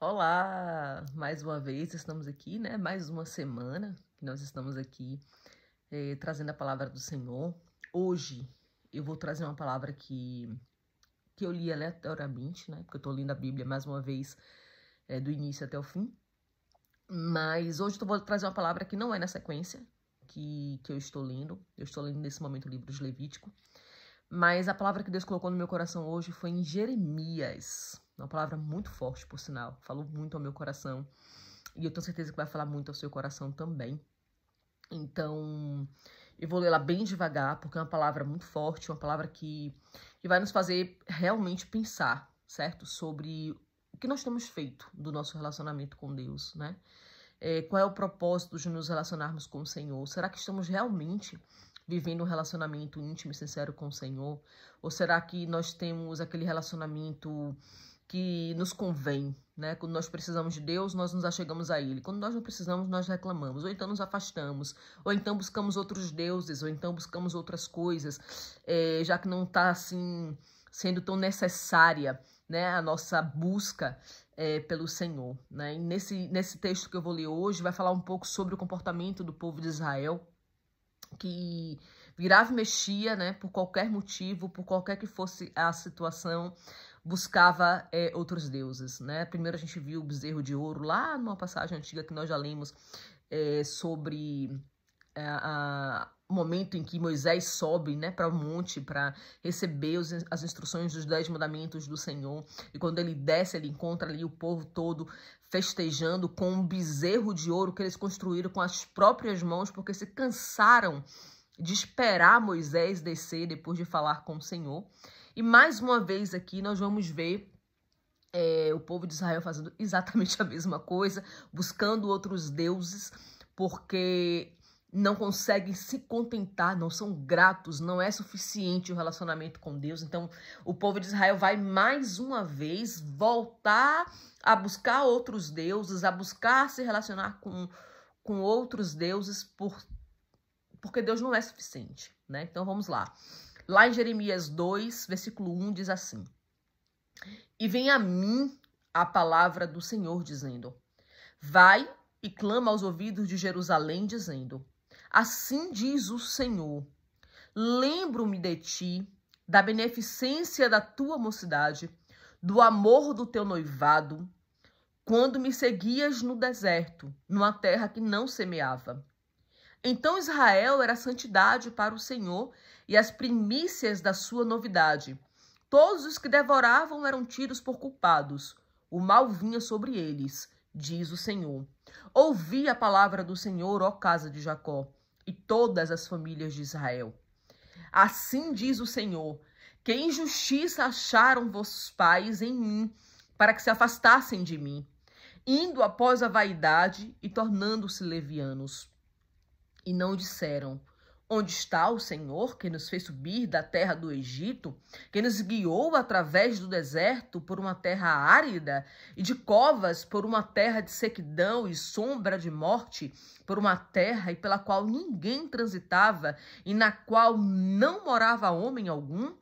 Olá! Mais uma vez estamos aqui, né? Mais uma semana que nós estamos aqui trazendo a palavra do Senhor. Hoje eu vou trazer uma palavra que eu li aleatoriamente, né? Porque eu tô lendo a Bíblia mais uma vez, do início até o fim. Mas hoje eu vou trazer uma palavra que não é na sequência que eu estou lendo. Eu estou lendo nesse momento o livro de Levítico. Mas a palavra que Deus colocou no meu coração hoje foi em Jeremias. Uma palavra muito forte, por sinal. Falou muito ao meu coração. E eu tenho certeza que vai falar muito ao seu coração também. Então, eu vou ler ela bem devagar, porque é uma palavra muito forte, uma palavra que vai nos fazer realmente pensar, certo? Sobre o que nós temos feito do nosso relacionamento com Deus, né? Qual é o propósito de nos relacionarmos com o Senhor? Será que estamos realmente vivendo um relacionamento íntimo e sincero com o Senhor? Ou será que nós temos aquele relacionamento que nos convém, né? Quando nós precisamos de Deus, nós nos achegamos a Ele. Quando nós não precisamos, nós reclamamos. Ou então nos afastamos. Ou então buscamos outros deuses. Ou então buscamos outras coisas. Já que não está, assim, sendo tão necessária, né, a nossa busca pelo Senhor, né? E nesse texto que eu vou ler hoje, vai falar um pouco sobre o comportamento do povo de Israel, que virava e mexia, né, por qualquer motivo, por qualquer que fosse a situação, buscava outros deuses, né? Primeiro a gente viu o bezerro de ouro lá numa passagem antiga que nós já lemos sobre o momento em que Moisés sobe, né, para o monte para receber as instruções dos 10 mandamentos do Senhor. E quando ele desce, ele encontra ali o povo todo festejando com um bezerro de ouro que eles construíram com as próprias mãos, porque se cansaram de esperar Moisés descer depois de falar com o Senhor. E mais uma vez aqui nós vamos ver o povo de Israel fazendo exatamente a mesma coisa, buscando outros deuses, porque não conseguem se contentar, não são gratos, não é suficiente o relacionamento com Deus. Então, o povo de Israel vai mais uma vez voltar a buscar outros deuses, a buscar se relacionar com outros deuses, porque Deus não é suficiente, né? Então, vamos lá. Lá em Jeremias 2, versículo 1, diz assim: E vem a mim a palavra do Senhor, dizendo: Vai e clama aos ouvidos de Jerusalém, dizendo: Assim diz o Senhor, lembro-me de ti, da beneficência da tua mocidade, do amor do teu noivado, quando me seguias no deserto, numa terra que não semeava. Então Israel era santidade para o Senhor e as primícias da sua novidade. Todos os que devoravam eram tidos por culpados. O mal vinha sobre eles, diz o Senhor. Ouvi a palavra do Senhor, ó casa de Jacó, e todas as famílias de Israel. Assim diz o Senhor, que injustiça acharam vossos pais em mim, para que se afastassem de mim, indo após a vaidade e tornando-se levianos. E não disseram: Onde está o Senhor que nos fez subir da terra do Egito, que nos guiou através do deserto por uma terra árida e de covas por uma terra de sequidão e sombra de morte, por uma terra e pela qual ninguém transitava e na qual não morava homem algum?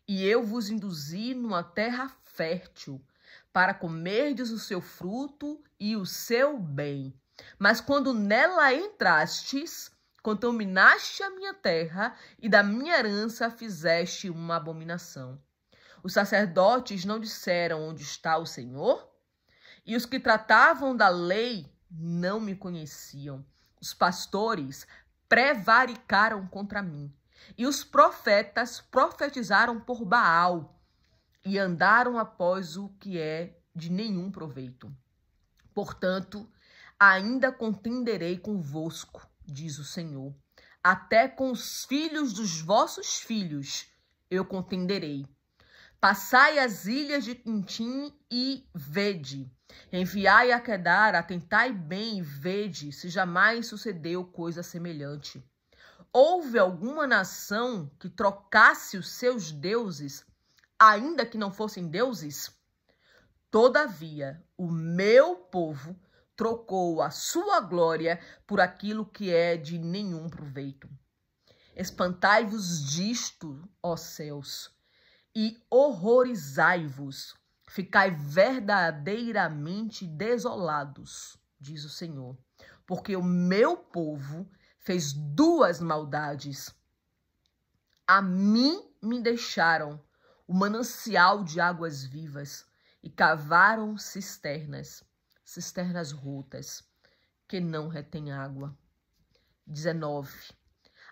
E eu vos induzi numa terra fértil, para comerdes o seu fruto e o seu bem. Mas quando nela entrastes, contaminaste a minha terra e da minha herança fizeste uma abominação. Os sacerdotes não disseram: Onde está o Senhor? E os que tratavam da lei não me conheciam. Os pastores prevaricaram contra mim. E os profetas profetizaram por Baal e andaram após o que é de nenhum proveito. Portanto, ainda contenderei convosco, diz o Senhor. Até com os filhos dos vossos filhos eu contenderei. Passai as ilhas de Quintim e vede. Enviai a Quedar, atentai bem e vede se jamais sucedeu coisa semelhante. Houve alguma nação que trocasse os seus deuses, ainda que não fossem deuses? Todavia, o meu povo trocou a sua glória por aquilo que é de nenhum proveito. Espantai-vos disto, ó céus, e horrorizai-vos. ficai verdadeiramente desolados, diz o Senhor, porque o meu povo fez duas maldades. A mim me deixaram o manancial de águas vivas e cavaram cisternas, cisternas rotas, que não retém água. 19.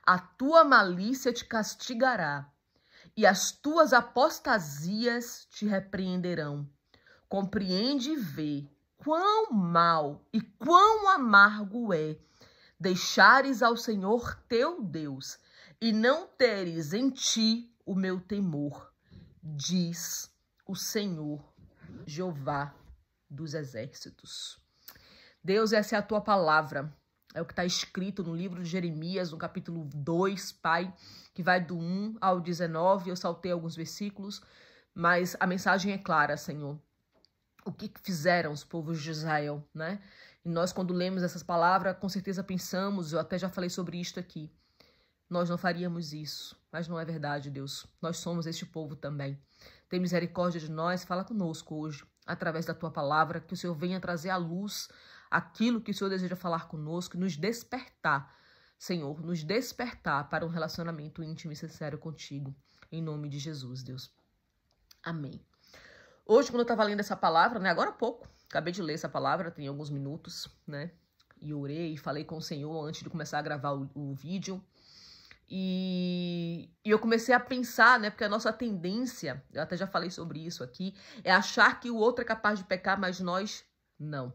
A tua malícia te castigará, e as tuas apostasias te repreenderão. Compreende e vê quão mal e quão amargo é deixares ao Senhor teu Deus e não teres em ti o meu temor, diz o Senhor, Jeová dos exércitos. Deus, essa é a tua palavra. É o que está escrito no livro de Jeremias, no capítulo 2, Pai, que vai do 1 ao 19. Eu saltei alguns versículos, mas a mensagem é clara, Senhor. O que fizeram os povos de Israel, né? E nós, quando lemos essas palavras, com certeza pensamos, eu até já falei sobre isto aqui, nós não faríamos isso, mas não é verdade, Deus. Nós somos este povo também. Tem misericórdia de nós, fala conosco hoje, através da tua palavra, que o Senhor venha trazer à luz aquilo que o Senhor deseja falar conosco, nos despertar, Senhor, nos despertar para um relacionamento íntimo e sincero contigo, em nome de Jesus, Deus. Amém. Hoje, quando eu estava lendo essa palavra, né, agora há pouco, acabei de ler essa palavra, tem alguns minutos, né, e orei, falei com o Senhor antes de começar a gravar o vídeo, e eu comecei a pensar, né, porque a nossa tendência, eu até já falei sobre isso aqui, é achar que o outro é capaz de pecar, mas nós não.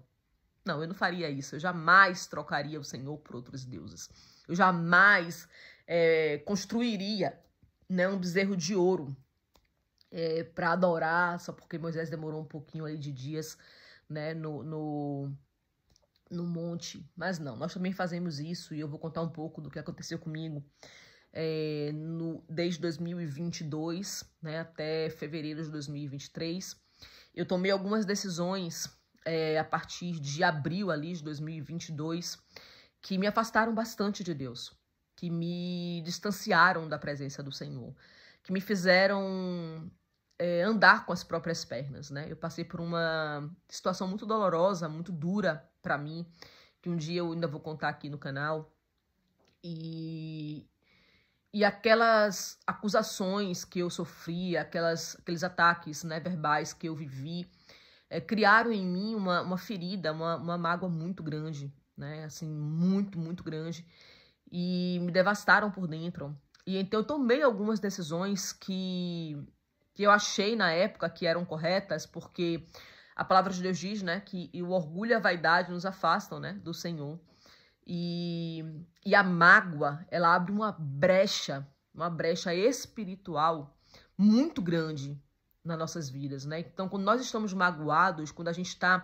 Não, eu não faria isso. Eu jamais trocaria o Senhor por outros deuses. Eu jamais construiria, né, um bezerro de ouro para adorar, só porque Moisés demorou um pouquinho ali de dias, né, no monte. Mas não, nós também fazemos isso e eu vou contar um pouco do que aconteceu comigo desde 2022, né, até fevereiro de 2023. Eu tomei algumas decisões a partir de abril ali de 2022, que me afastaram bastante de Deus, que me distanciaram da presença do Senhor, que me fizeram andar com as próprias pernas, né? Eu passei por uma situação muito dolorosa, muito dura para mim, que um dia eu ainda vou contar aqui no canal, e aquelas acusações que eu sofri, aqueles ataques, né, verbais que eu vivi, criaram em mim uma ferida, uma mágoa muito grande, né? Assim, muito, muito grande. E me devastaram por dentro. E então eu tomei algumas decisões que eu achei na época que eram corretas, porque a palavra de Deus diz, né, que o orgulho e a vaidade nos afastam, né, do Senhor. E a mágoa, ela abre uma brecha espiritual muito grande nas nossas vidas, né? Então, quando nós estamos magoados, quando a gente está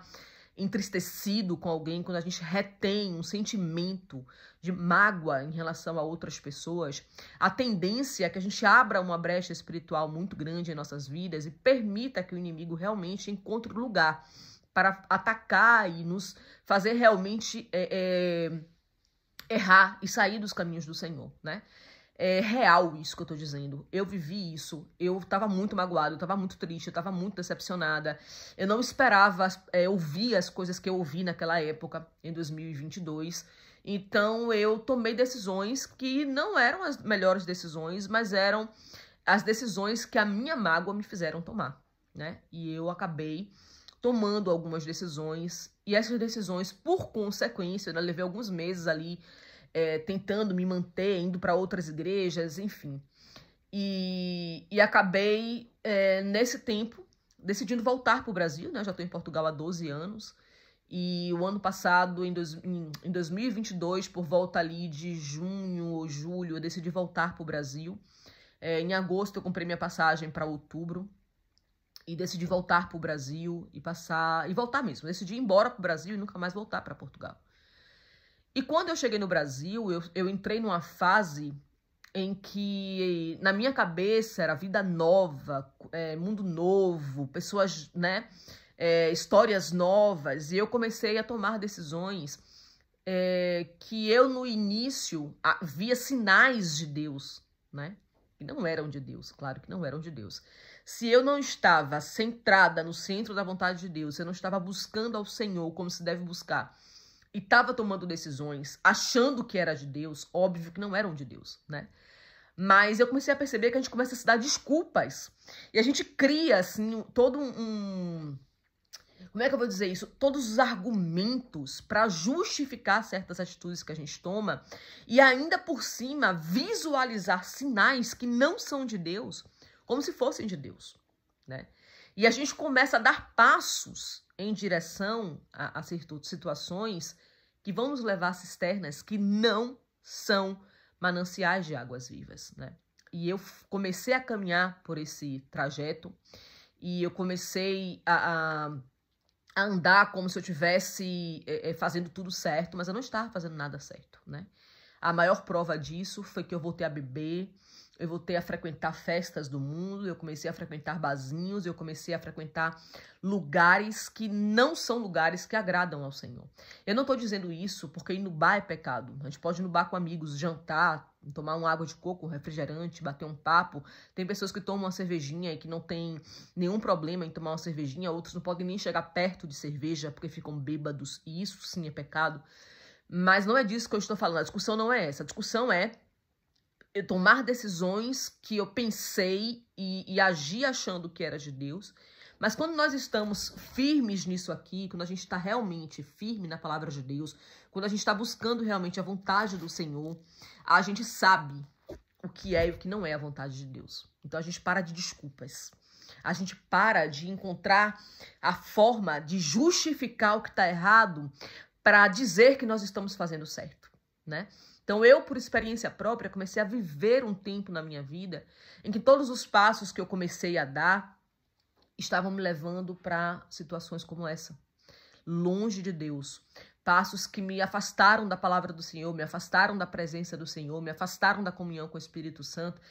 entristecido com alguém, quando a gente retém um sentimento de mágoa em relação a outras pessoas, a tendência é que a gente abra uma brecha espiritual muito grande em nossas vidas e permita que o inimigo realmente encontre lugar para atacar e nos fazer realmente errar e sair dos caminhos do Senhor, né? É real isso que eu tô dizendo. Eu vivi isso. Eu tava muito magoada, eu tava muito triste, eu tava muito decepcionada. Eu não esperava ouvir as coisas que eu ouvi naquela época, em 2022. Então, eu tomei decisões que não eram as melhores decisões, mas eram as decisões que a minha mágoa me fizeram tomar, né? E eu acabei tomando algumas decisões. E essas decisões, por consequência, eu levei alguns meses ali tentando me manter, indo para outras igrejas, enfim. E acabei, nesse tempo, decidindo voltar para o Brasil, né? Eu já estou em Portugal há 12 anos. E o ano passado, em 2022, por volta ali de junho ou julho, eu decidi voltar para o Brasil. Em agosto, eu comprei minha passagem para outubro. E decidi voltar para o Brasil e voltar mesmo. Decidi ir embora para o Brasil e nunca mais voltar para Portugal. E quando eu cheguei no Brasil, eu entrei numa fase em que na minha cabeça era vida nova, mundo novo, pessoas, né, histórias novas. E eu comecei a tomar decisões que eu no início via sinais de Deus, né? Que não eram de Deus, claro que não eram de Deus. Se eu não estava centrada no centro da vontade de Deus, se eu não estava buscando ao Senhor como se deve buscar, e estava tomando decisões achando que era de Deus, óbvio que não eram de Deus, né? Mas eu comecei a perceber que a gente começa a se dar desculpas. E a gente cria, assim, todo como é que eu vou dizer isso? Todos os argumentos para justificar certas atitudes que a gente toma e ainda por cima visualizar sinais que não são de Deus, como se fossem de Deus, né? E a gente começa a dar passos em direção a situações que vão nos levar a cisternas que não são mananciais de águas vivas, né? E eu comecei a caminhar por esse trajeto e eu comecei a andar como se eu estivesse fazendo tudo certo, mas eu não estava fazendo nada certo, né? A maior prova disso foi que eu voltei a beber, eu voltei a frequentar festas do mundo, eu comecei a frequentar barzinhos, eu comecei a frequentar lugares que não são lugares que agradam ao Senhor. Eu não estou dizendo isso porque ir no bar é pecado. A gente pode ir no bar com amigos, jantar, tomar uma água de coco, um refrigerante, bater um papo. Tem pessoas que tomam uma cervejinha e que não tem nenhum problema em tomar uma cervejinha, outros não podem nem chegar perto de cerveja porque ficam bêbados, e isso sim é pecado. Mas não é disso que eu estou falando, a discussão não é essa. A discussão é eu tomar decisões que eu pensei e agi achando que era de Deus. Mas quando nós estamos firmes nisso aqui, quando a gente está realmente firme na palavra de Deus, quando a gente está buscando realmente a vontade do Senhor, a gente sabe o que é e o que não é a vontade de Deus. Então a gente para de desculpas. A gente para de encontrar a forma de justificar o que está errado para dizer que nós estamos fazendo certo, né? Então eu, por experiência própria, comecei a viver um tempo na minha vida em que todos os passos que eu comecei a dar estavam me levando para situações como essa, longe de Deus. Passos que me afastaram da palavra do Senhor, me afastaram da presença do Senhor, me afastaram da comunhão com o Espírito Santo.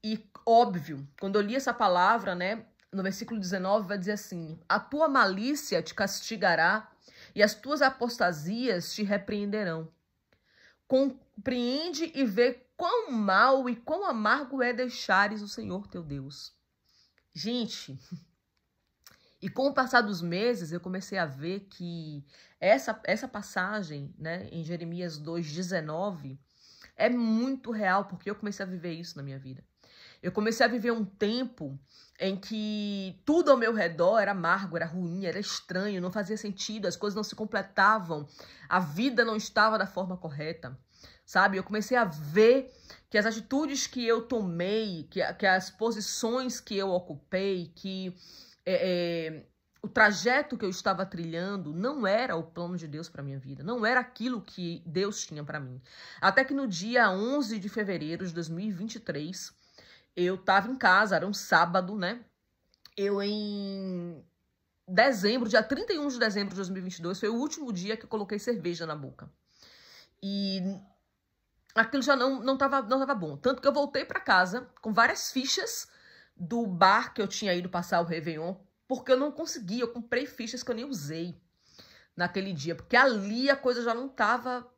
E, óbvio, quando eu li essa palavra, né, no versículo 19 vai dizer assim: a tua malícia te castigará e as tuas apostasias te repreenderão. Compreende e vê quão mal e quão amargo é deixares o Senhor teu Deus. Gente, e com o passar dos meses eu comecei a ver que essa passagem, né, em Jeremias 2,19 é muito real, porque eu comecei a viver isso na minha vida. Eu comecei a viver um tempo em que tudo ao meu redor era amargo, era ruim, era estranho, não fazia sentido, as coisas não se completavam, a vida não estava da forma correta, sabe? Eu comecei a ver que as atitudes que eu tomei, que as posições que eu ocupei, que o trajeto que eu estava trilhando não era o plano de Deus para minha vida, não era aquilo que Deus tinha para mim. Até que no dia 11 de fevereiro de 2023, eu estava em casa, era um sábado, né? Eu em dezembro, dia 31 de dezembro de 2022, foi o último dia que eu coloquei cerveja na boca. E aquilo já não tava bom. Tanto que eu voltei para casa com várias fichas do bar que eu tinha ido passar o Réveillon, porque eu não conseguia, eu comprei fichas que eu nem usei naquele dia, porque ali a coisa já não estava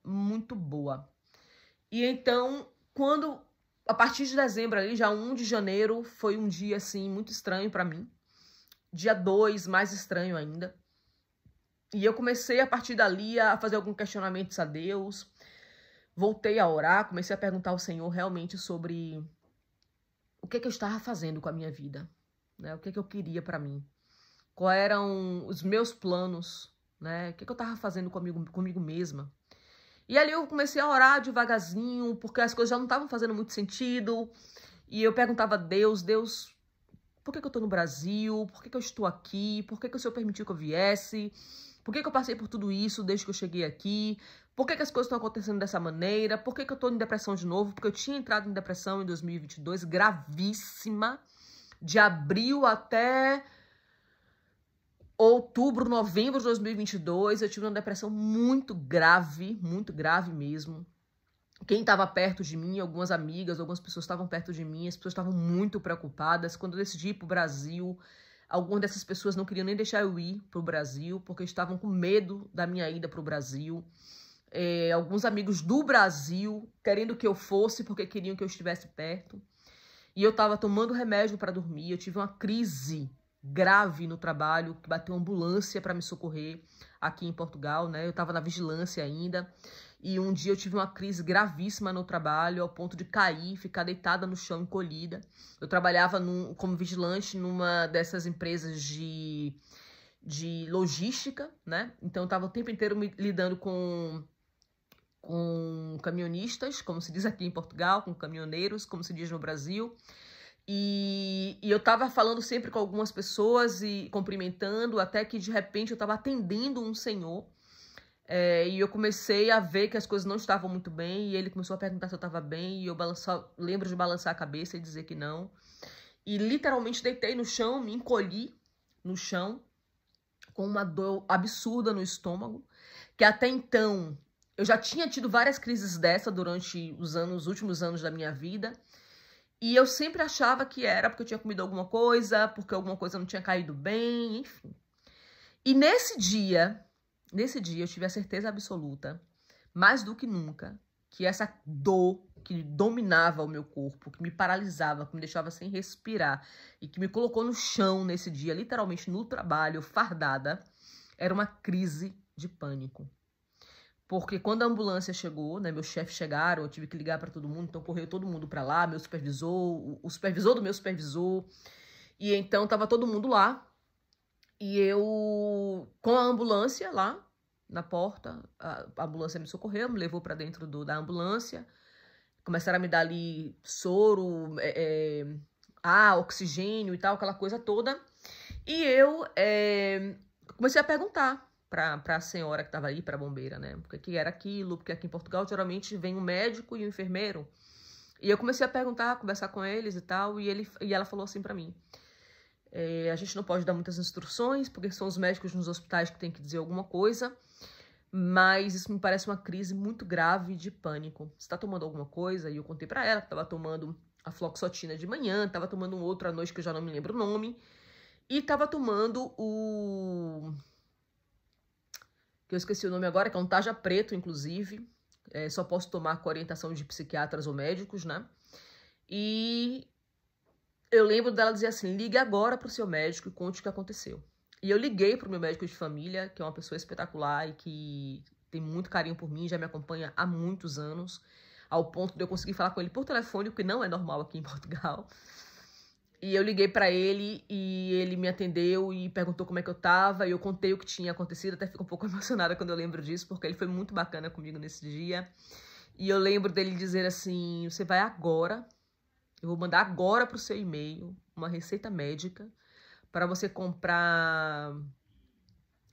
muito boa. E então, a partir de dezembro ali, já 1 de janeiro, foi um dia, assim, muito estranho para mim. Dia 2, mais estranho ainda. E eu comecei, a partir dali, a fazer alguns questionamentos a Deus. Voltei a orar, comecei a perguntar ao Senhor realmente sobre o que eu estava fazendo com a minha vida, né? O que eu queria para mim. Quais eram os meus planos, né? O que eu estava fazendo comigo mesma. E ali eu comecei a orar devagarzinho, porque as coisas já não estavam fazendo muito sentido. E eu perguntava a Deus, por que eu estou no Brasil? Por que eu estou aqui? Por que o Senhor permitiu que eu viesse? Por que eu passei por tudo isso desde que eu cheguei aqui? Por que as coisas estão acontecendo dessa maneira? Por que eu estou em depressão de novo? Porque eu tinha entrado em depressão em 2022, gravíssima. De abril até outubro, novembro de 2022, eu tive uma depressão muito grave mesmo. Quem estava perto de mim, algumas amigas, algumas pessoas estavam perto de mim, as pessoas estavam muito preocupadas. Quando eu decidi ir para o Brasil, algumas dessas pessoas não queriam nem deixar eu ir para o Brasil, porque estavam com medo da minha ida para o Brasil. Alguns amigos do Brasil querendo que eu fosse, porque queriam que eu estivesse perto. e eu estava tomando remédio para dormir. Eu tive uma crise grave no trabalho, que bateu uma ambulância para me socorrer aqui em Portugal, né? Eu estava na vigilância ainda. E um dia eu tive uma crise gravíssima no trabalho, ao ponto de cair, ficar deitada no chão, encolhida. Eu trabalhava como vigilante numa dessas empresas de logística, né? Então eu estava o tempo inteiro lidando com caminhonistas, como se diz aqui em Portugal, com caminhoneiros, como se diz no Brasil. E eu estava falando sempre com algumas pessoas e cumprimentando, até que de repente eu estava atendendo um senhor. E eu comecei a ver que as coisas não estavam muito bem, e ele começou a perguntar se eu estava bem, e eu lembro de balançar a cabeça e dizer que não. E literalmente deitei no chão, me encolhi no chão, com uma dor absurda no estômago, que até então eu já tinha tido várias crises dessa durante os últimos anos da minha vida, e eu sempre achava que era porque eu tinha comido alguma coisa, porque alguma coisa não tinha caído bem, enfim. E nesse dia eu tive a certeza absoluta, mais do que nunca, que essa dor que dominava o meu corpo, que me paralisava, que me deixava sem respirar e que me colocou no chão nesse dia, literalmente no trabalho, fardada, era uma crise de pânico. Porque quando a ambulância chegou, né, meus chefes chegaram, eu tive que ligar para todo mundo, então correu todo mundo para lá, meu supervisor, o supervisor do meu supervisor, e então tava todo mundo lá. E eu, com a ambulância lá na porta, a ambulância me socorreu, me levou para dentro da ambulância. Começaram a me dar ali soro, oxigênio e tal, aquela coisa toda. E eu comecei a perguntar para a senhora que estava ali, para a bombeira, né? O que era aquilo, porque aqui em Portugal geralmente vem um médico e um enfermeiro. E eu comecei a perguntar, a conversar com eles e tal, e ela falou assim para mim: a gente não pode dar muitas instruções, porque são os médicos nos hospitais que têm que dizer alguma coisa, mas isso me parece uma crise muito grave de pânico. Você está tomando alguma coisa? E eu contei para ela que estava tomando a fluoxetina de manhã, estava tomando um outro à noite que eu já não me lembro o nome, e estava tomando que eu esqueci o nome agora, que é um tarja preto, inclusive. Só posso tomar com orientação de psiquiatras ou médicos, né? E eu lembro dela dizer assim: ligue agora para o seu médico e conte o que aconteceu. E eu liguei para o meu médico de família, que é uma pessoa espetacular e que tem muito carinho por mim, já me acompanha há muitos anos, ao ponto de eu conseguir falar com ele por telefone, o que não é normal aqui em Portugal. E eu liguei para ele e ele me atendeu e perguntou como é que eu tava, e eu contei o que tinha acontecido, até fico um pouco emocionada quando eu lembro disso, porque ele foi muito bacana comigo nesse dia. E eu lembro dele dizer assim: você vai agora, eu vou mandar agora pro seu e-mail uma receita médica para você comprar...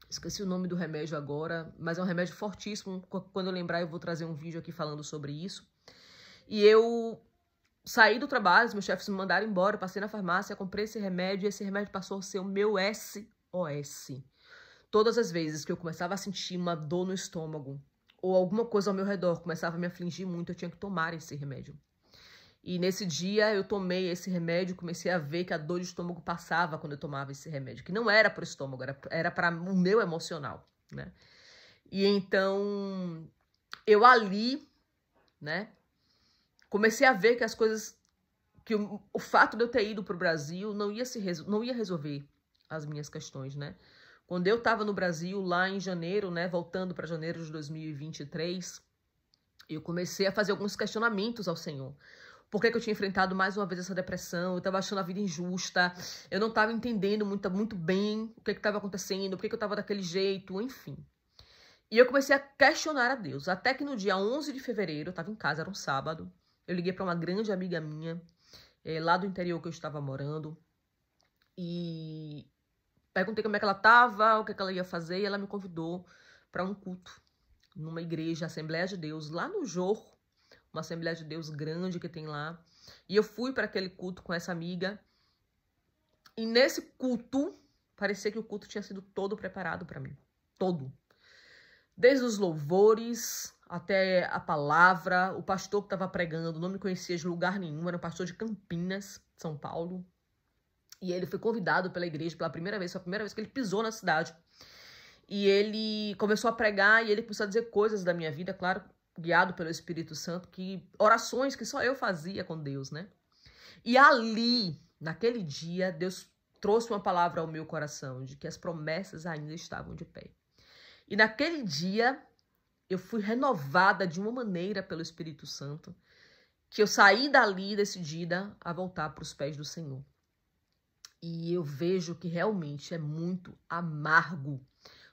Esqueci o nome do remédio agora, mas é um remédio fortíssimo. Quando eu lembrar, eu vou trazer um vídeo aqui falando sobre isso. E eu saí do trabalho, os meus chefes me mandaram embora, eu passei na farmácia, comprei esse remédio, e esse remédio passou a ser o meu SOS. Todas as vezes que eu começava a sentir uma dor no estômago, ou alguma coisa ao meu redor começava a me afligir muito, eu tinha que tomar esse remédio. E nesse dia eu tomei esse remédio, comecei a ver que a dor de estômago passava quando eu tomava esse remédio, que não era para o estômago, era para o meu emocional, né? E então eu ali, né, comecei a ver que as coisas, que o fato de eu ter ido para o Brasil não ia resolver as minhas questões, né? Quando eu estava no Brasil, lá em janeiro, né, voltando para janeiro de 2023, eu comecei a fazer alguns questionamentos ao Senhor. Por que eu tinha enfrentado mais uma vez essa depressão? Eu estava achando a vida injusta, eu não estava entendendo muito bem o que estava acontecendo, por que eu estava daquele jeito, enfim. E eu comecei a questionar a Deus, até que no dia 11 de fevereiro, eu estava em casa, era um sábado, eu liguei para uma grande amiga minha, lá do interior que eu estava morando, e perguntei como é que ela estava, o que ela ia fazer, e ela me convidou para um culto numa igreja, Assembleia de Deus, lá no Jorro, uma Assembleia de Deus grande que tem lá. E eu fui para aquele culto com essa amiga. E nesse culto, parecia que o culto tinha sido todo preparado para mim. Todo. Desde os louvores até a palavra. O pastor que estava pregando não me conhecia de lugar nenhum. Era um pastor de Campinas, São Paulo. E ele foi convidado pela igreja pela primeira vez. Foi a primeira vez que ele pisou na cidade. E ele começou a pregar e ele começou a dizer coisas da minha vida, claro, guiado pelo Espírito Santo, orações que só eu fazia com Deus, né? E ali, naquele dia, Deus trouxe uma palavra ao meu coração de que as promessas ainda estavam de pé. E naquele dia, eu fui renovada de uma maneira pelo Espírito Santo, que eu saí dali decidida a voltar para os pés do Senhor. E eu vejo que realmente é muito amargo,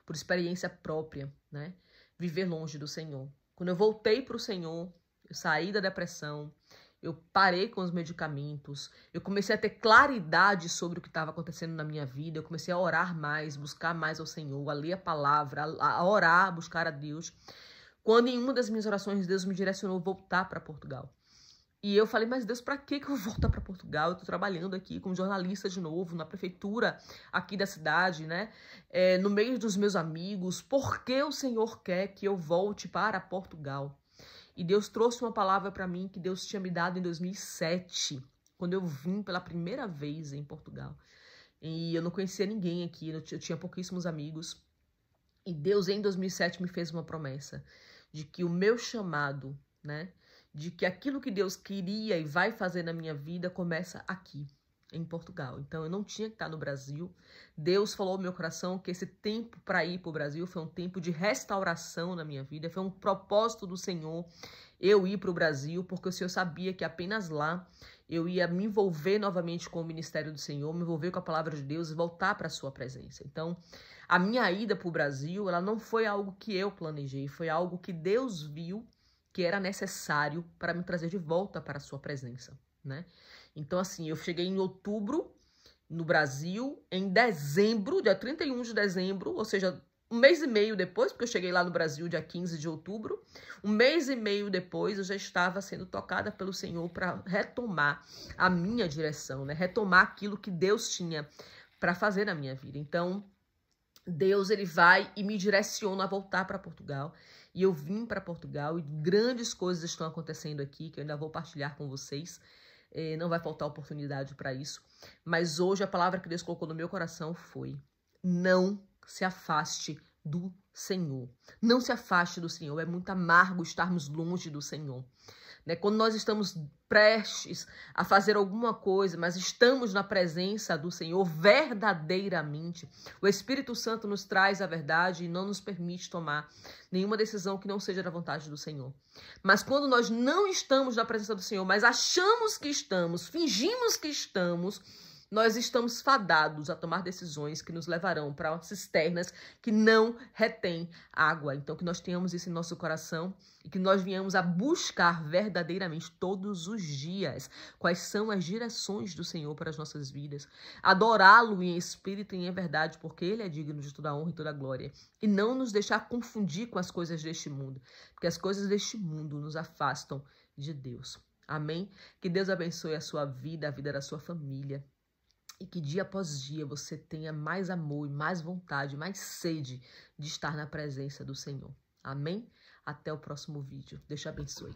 por experiência própria, né? Viver longe do Senhor. Quando eu voltei para o Senhor, eu saí da depressão, eu parei com os medicamentos, eu comecei a ter claridade sobre o que estava acontecendo na minha vida, eu comecei a orar mais, buscar mais ao Senhor, a ler a palavra, a orar, a buscar a Deus. Quando em uma das minhas orações, Deus me direcionou a voltar para Portugal. E eu falei, mas Deus, para que eu vou voltar para Portugal? Eu tô trabalhando aqui como jornalista de novo, na prefeitura aqui da cidade, né? No meio dos meus amigos. Por que o Senhor quer que eu volte para Portugal? E Deus trouxe uma palavra para mim que Deus tinha me dado em 2007, quando eu vim pela primeira vez em Portugal. E eu não conhecia ninguém aqui, eu tinha pouquíssimos amigos. E Deus, em 2007, me fez uma promessa de que o meu chamado, né? De que aquilo que Deus queria e vai fazer na minha vida começa aqui, em Portugal. Então, eu não tinha que estar no Brasil. Deus falou ao meu coração que esse tempo para ir para o Brasil foi um tempo de restauração na minha vida. Foi um propósito do Senhor eu ir para o Brasil, porque o Senhor sabia que apenas lá eu ia me envolver novamente com o ministério do Senhor, me envolver com a palavra de Deus e voltar para a sua presença. Então, a minha ida para o Brasil, ela não foi algo que eu planejei, foi algo que Deus viu que era necessário para me trazer de volta para a sua presença, né? Então, assim, eu cheguei em outubro no Brasil, em dezembro, dia 31 de dezembro, ou seja, um mês e meio depois, porque eu cheguei lá no Brasil dia 15 de outubro, um mês e meio depois eu já estava sendo tocada pelo Senhor para retomar a minha direção, né? Retomar aquilo que Deus tinha para fazer na minha vida. Então, Deus, ele vai e me direciona a voltar para Portugal. E eu vim para Portugal e grandes coisas estão acontecendo aqui, que eu ainda vou partilhar com vocês. Não vai faltar oportunidade para isso. Mas hoje a palavra que Deus colocou no meu coração foi: não se afaste do Senhor. Não se afaste do Senhor. É muito amargo estarmos longe do Senhor. Quando nós estamos prestes a fazer alguma coisa, mas estamos na presença do Senhor verdadeiramente, o Espírito Santo nos traz a verdade e não nos permite tomar nenhuma decisão que não seja da vontade do Senhor. Mas quando nós não estamos na presença do Senhor, mas achamos que estamos, fingimos que estamos, nós estamos fadados a tomar decisões que nos levarão para cisternas que não retêm água. Então, que nós tenhamos isso em nosso coração e que nós venhamos a buscar verdadeiramente todos os dias quais são as direções do Senhor para as nossas vidas. Adorá-lo em espírito e em verdade, porque Ele é digno de toda a honra e toda a glória. E não nos deixar confundir com as coisas deste mundo, porque as coisas deste mundo nos afastam de Deus. Amém? Que Deus abençoe a sua vida, a vida da sua família. E que dia após dia você tenha mais amor e mais vontade, mais sede de estar na presença do Senhor. Amém? Até o próximo vídeo. Deus te abençoe.